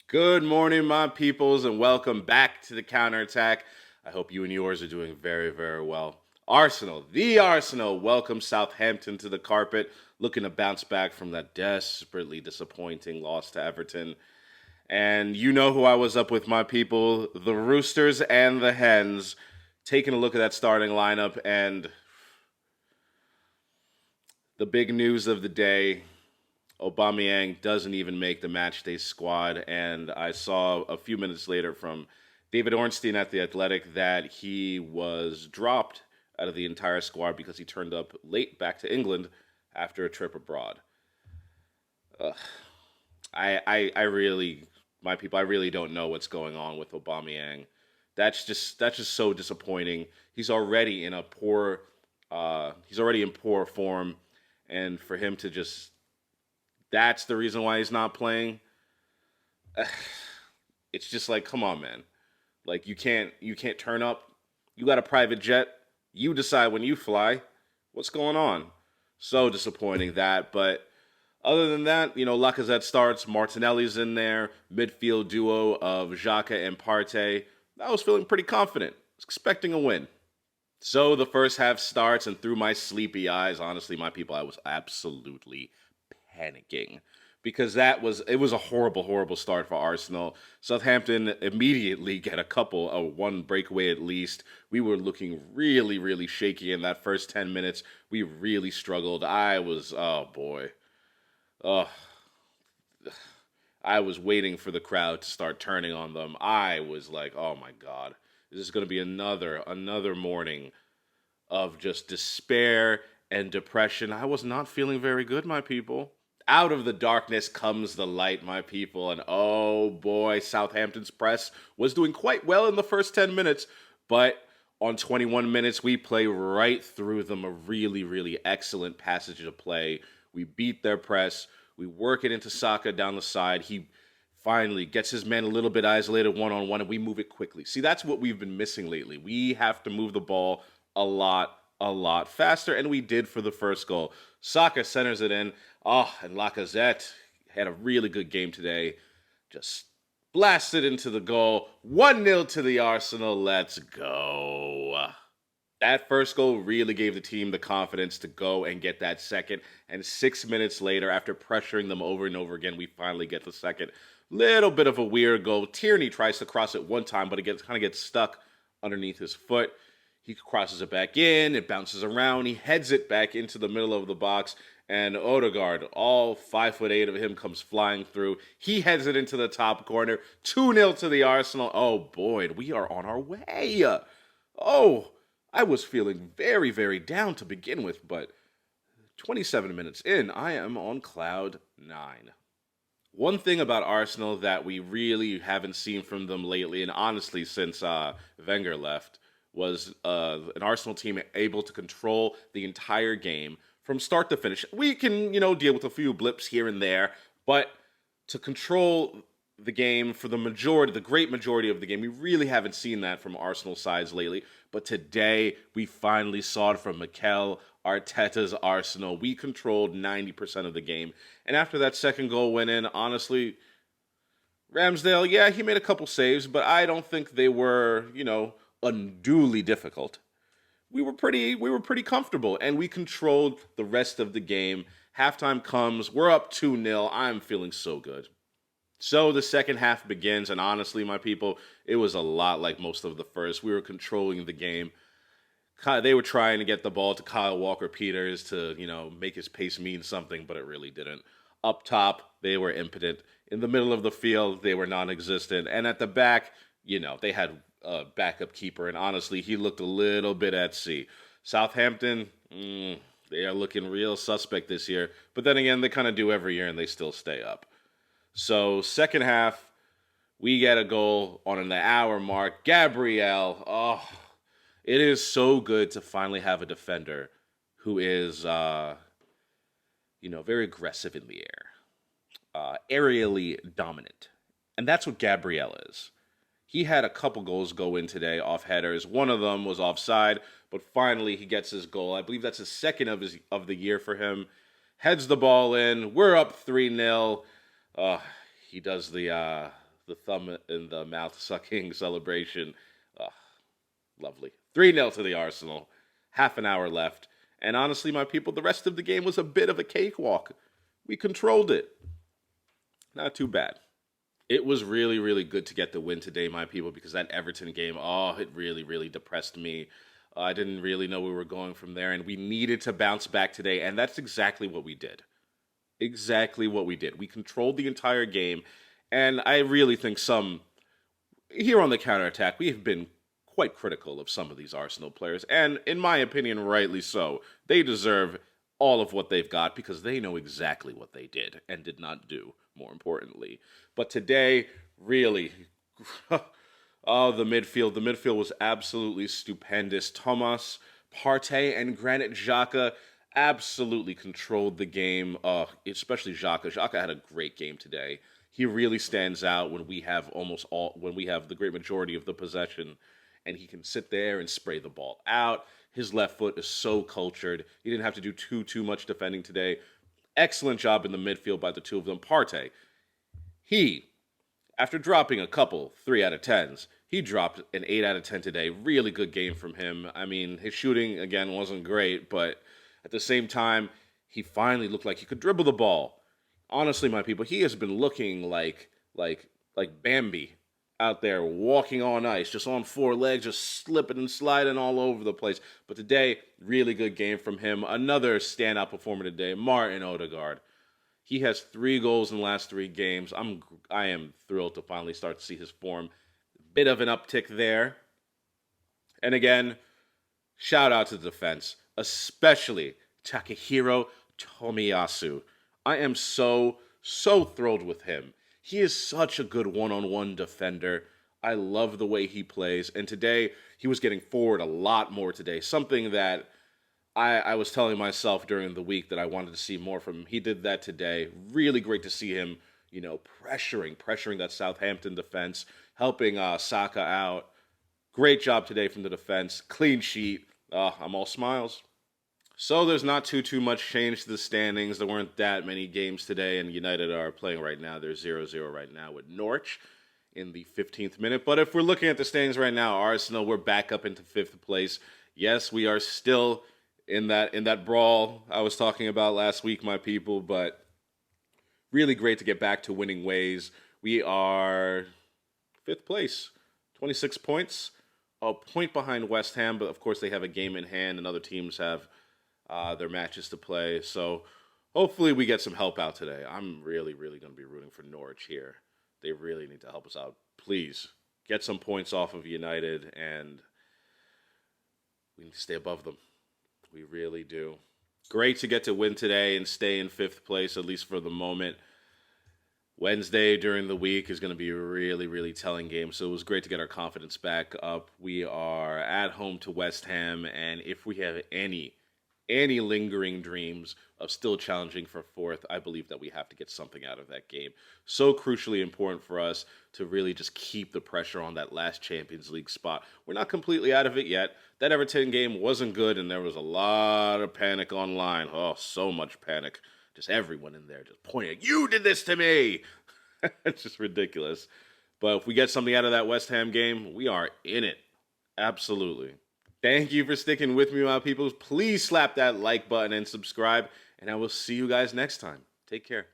Good morning, my peoples, and welcome back to the counterattack. I hope you and yours are doing very, very well. The Arsenal, welcome Southampton to the carpet, looking to bounce back from that desperately disappointing loss to Everton. And you know who I was up with, my people, the Roosters and the Hens, taking a look at that starting lineup, and the big news of the day, Aubameyang doesn't even make the matchday squad, and I saw a few minutes later from David Ornstein at the Athletic that he was dropped out of the entire squad because he turned up late back to England after a trip abroad. Ugh. I really, my people, I really don't know what's going on with Aubameyang. That's just so disappointing. He's already in poor form, and for him to just that's the reason why he's not playing. It's just like, come on, man. Like you can't turn up. You got a private jet. You decide when you fly. What's going on? So disappointing that. But other than that, Lacazette starts. Martinelli's in there. Midfield duo of Xhaka and Partey. I was feeling pretty confident. Was expecting a win. So the first half starts, and through my sleepy eyes, honestly, my people, I was absolutely panicking because it was a horrible, horrible start for Arsenal. Southampton immediately get one breakaway at least. We were looking really, really shaky in that first 10 minutes. We really struggled. Oh boy, oh, I was waiting for the crowd to start turning on them. I was like, oh my god, this is going to be another morning of just despair and depression. I was not feeling very good, my people. Out of the darkness comes the light, my people. And oh boy, Southampton's press was doing quite well in the first 10 minutes, but on 21 minutes, we play right through them. A really, really excellent passage of play. We beat their press. We work it into Saka down the side. He finally gets his man a little bit isolated one-on-one, and we move it quickly. See, that's what we've been missing lately. We have to move the ball a lot faster, and we did for the first goal. Saka centers it in. Oh, and Lacazette had a really good game today. Just blasted into the goal. 1-0 to the Arsenal. Let's go. That first goal really gave the team the confidence to go and get that second. And 6 minutes later, after pressuring them over and over again, we finally get the second. Little bit of a weird goal. Tierney tries to cross it one time, but it kind of gets stuck underneath his foot. He crosses it back in. It bounces around. He heads it back into the middle of the box. And Odegaard, all 5'8" of him, comes flying through. He heads it into the top corner. 2-0 to the Arsenal. Oh, boy, we are on our way. Oh, I was feeling very, very down to begin with, but 27 minutes in, I am on cloud 9. One thing about Arsenal that we really haven't seen from them lately, and honestly since Wenger left, was an Arsenal team able to control the entire game from start to finish. We can, deal with a few blips here and there, but to control the game for the great majority of the game, we really haven't seen that from Arsenal sides lately. But today, we finally saw it from Mikel Arteta's Arsenal. We controlled 90% of the game. And after that second goal went in, honestly, Ramsdale, yeah, he made a couple saves, but I don't think they were, unduly difficult. We were pretty comfortable, and we controlled the rest of the game. Halftime comes, we're up 2-0. I'm feeling so good. So the second half begins, and honestly, my people, it was a lot like most of the first. We were controlling the game. They were trying to get the ball to Kyle Walker-Peters to, make his pace mean something, but it really didn't. Up top, they were impotent. In the middle of the field, they were non-existent. And at the back, they had a backup keeper, and honestly, he looked a little bit at sea. Southampton, they are looking real suspect this year. But then again, they kind of do every year, and they still stay up. So second half, we get a goal on the hour mark. Gabriel, oh, it is so good to finally have a defender who is, very aggressive in the air, aerially dominant. And that's what Gabriel is. He had a couple goals go in today off headers. One of them was offside, but finally he gets his goal. I believe that's his second of the year for him. Heads the ball in. We're up 3-0. He does the the thumb in the mouth sucking celebration. Uh, Lovely. 3-0 to the Arsenal. Half an hour left. And honestly, my people, the rest of the game was a bit of a cakewalk. We controlled it. Not too bad. It was really, really good to get the win today, my people, because that Everton game, oh, it really, really depressed me. I didn't really know we were going from there, and we needed to bounce back today, and that's exactly what we did. Exactly what we did. We controlled the entire game, and I really think here on the counterattack, we have been quite critical of some of these Arsenal players, and in my opinion, rightly so. They deserve all of what they've got because they know exactly what they did and did not do, more importantly. But today, really, oh, the midfield. The midfield was absolutely stupendous. Thomas, Partey, and Granit Xhaka absolutely controlled the game, especially Xhaka. Xhaka had a great game today. He really stands out when we have the great majority of the possession, and he can sit there and spray the ball out. His left foot is so cultured. He didn't have to do too much defending today. Excellent job in the midfield by the two of them. Partey, after dropping a couple 3 out of 10s, he dropped an 8 out of 10 today. Really good game from him. I mean, his shooting, again, wasn't great, but at the same time, he finally looked like he could dribble the ball. Honestly, my people, he has been looking like Bambi out there walking on ice, just on 4 legs, just slipping and sliding all over the place. But today, really good game from him. Another standout performer today, Martin Odegaard. He has 3 goals in the last 3 games. I am thrilled to finally start to see his form. Bit of an uptick there. And again, shout out to the defense, especially Takehiro Tomiyasu. I am so thrilled with him. He is such a good one-on-one defender. I love the way he plays. And today, he was getting forward a lot more today. Something that I was telling myself during the week that I wanted to see more from him. He did that today. Really great to see him, pressuring that Southampton defense, helping Saka out. Great job today from the defense. Clean sheet. I'm all smiles. So there's not too much change to the standings. There weren't that many games today, and United are playing right now. They're 0-0 right now with Norwich in the 15th minute. But if we're looking at the standings right now, Arsenal, we're back up into 5th place. Yes, we are still in that brawl I was talking about last week, my people, but really great to get back to winning ways. We are 5th place, 26 points, a point behind West Ham, but of course they have a game in hand and other teams have their matches to play. So hopefully we get some help out today. I'm really going to be rooting for Norwich here. They really need to help us out. Please get some points off of United, and we need to stay above them. We really do. Great to get to win today and stay in 5th place, at least for the moment. Wednesday during the week is going to be a really telling game, so it was great to get our confidence back up. We are at home to West Ham, and if we have any lingering dreams of still challenging for 4th, I believe that we have to get something out of that game. So crucially important for us to really just keep the pressure on that last Champions League spot. We're not completely out of it yet. That Everton game wasn't good, and there was a lot of panic online. Oh, so much panic. Just everyone in there just pointing, "You did this to me!" It's just ridiculous. But if we get something out of that West Ham game, we are in it. Absolutely. Thank you for sticking with me, my people. Please slap that like button and subscribe, and I will see you guys next time. Take care.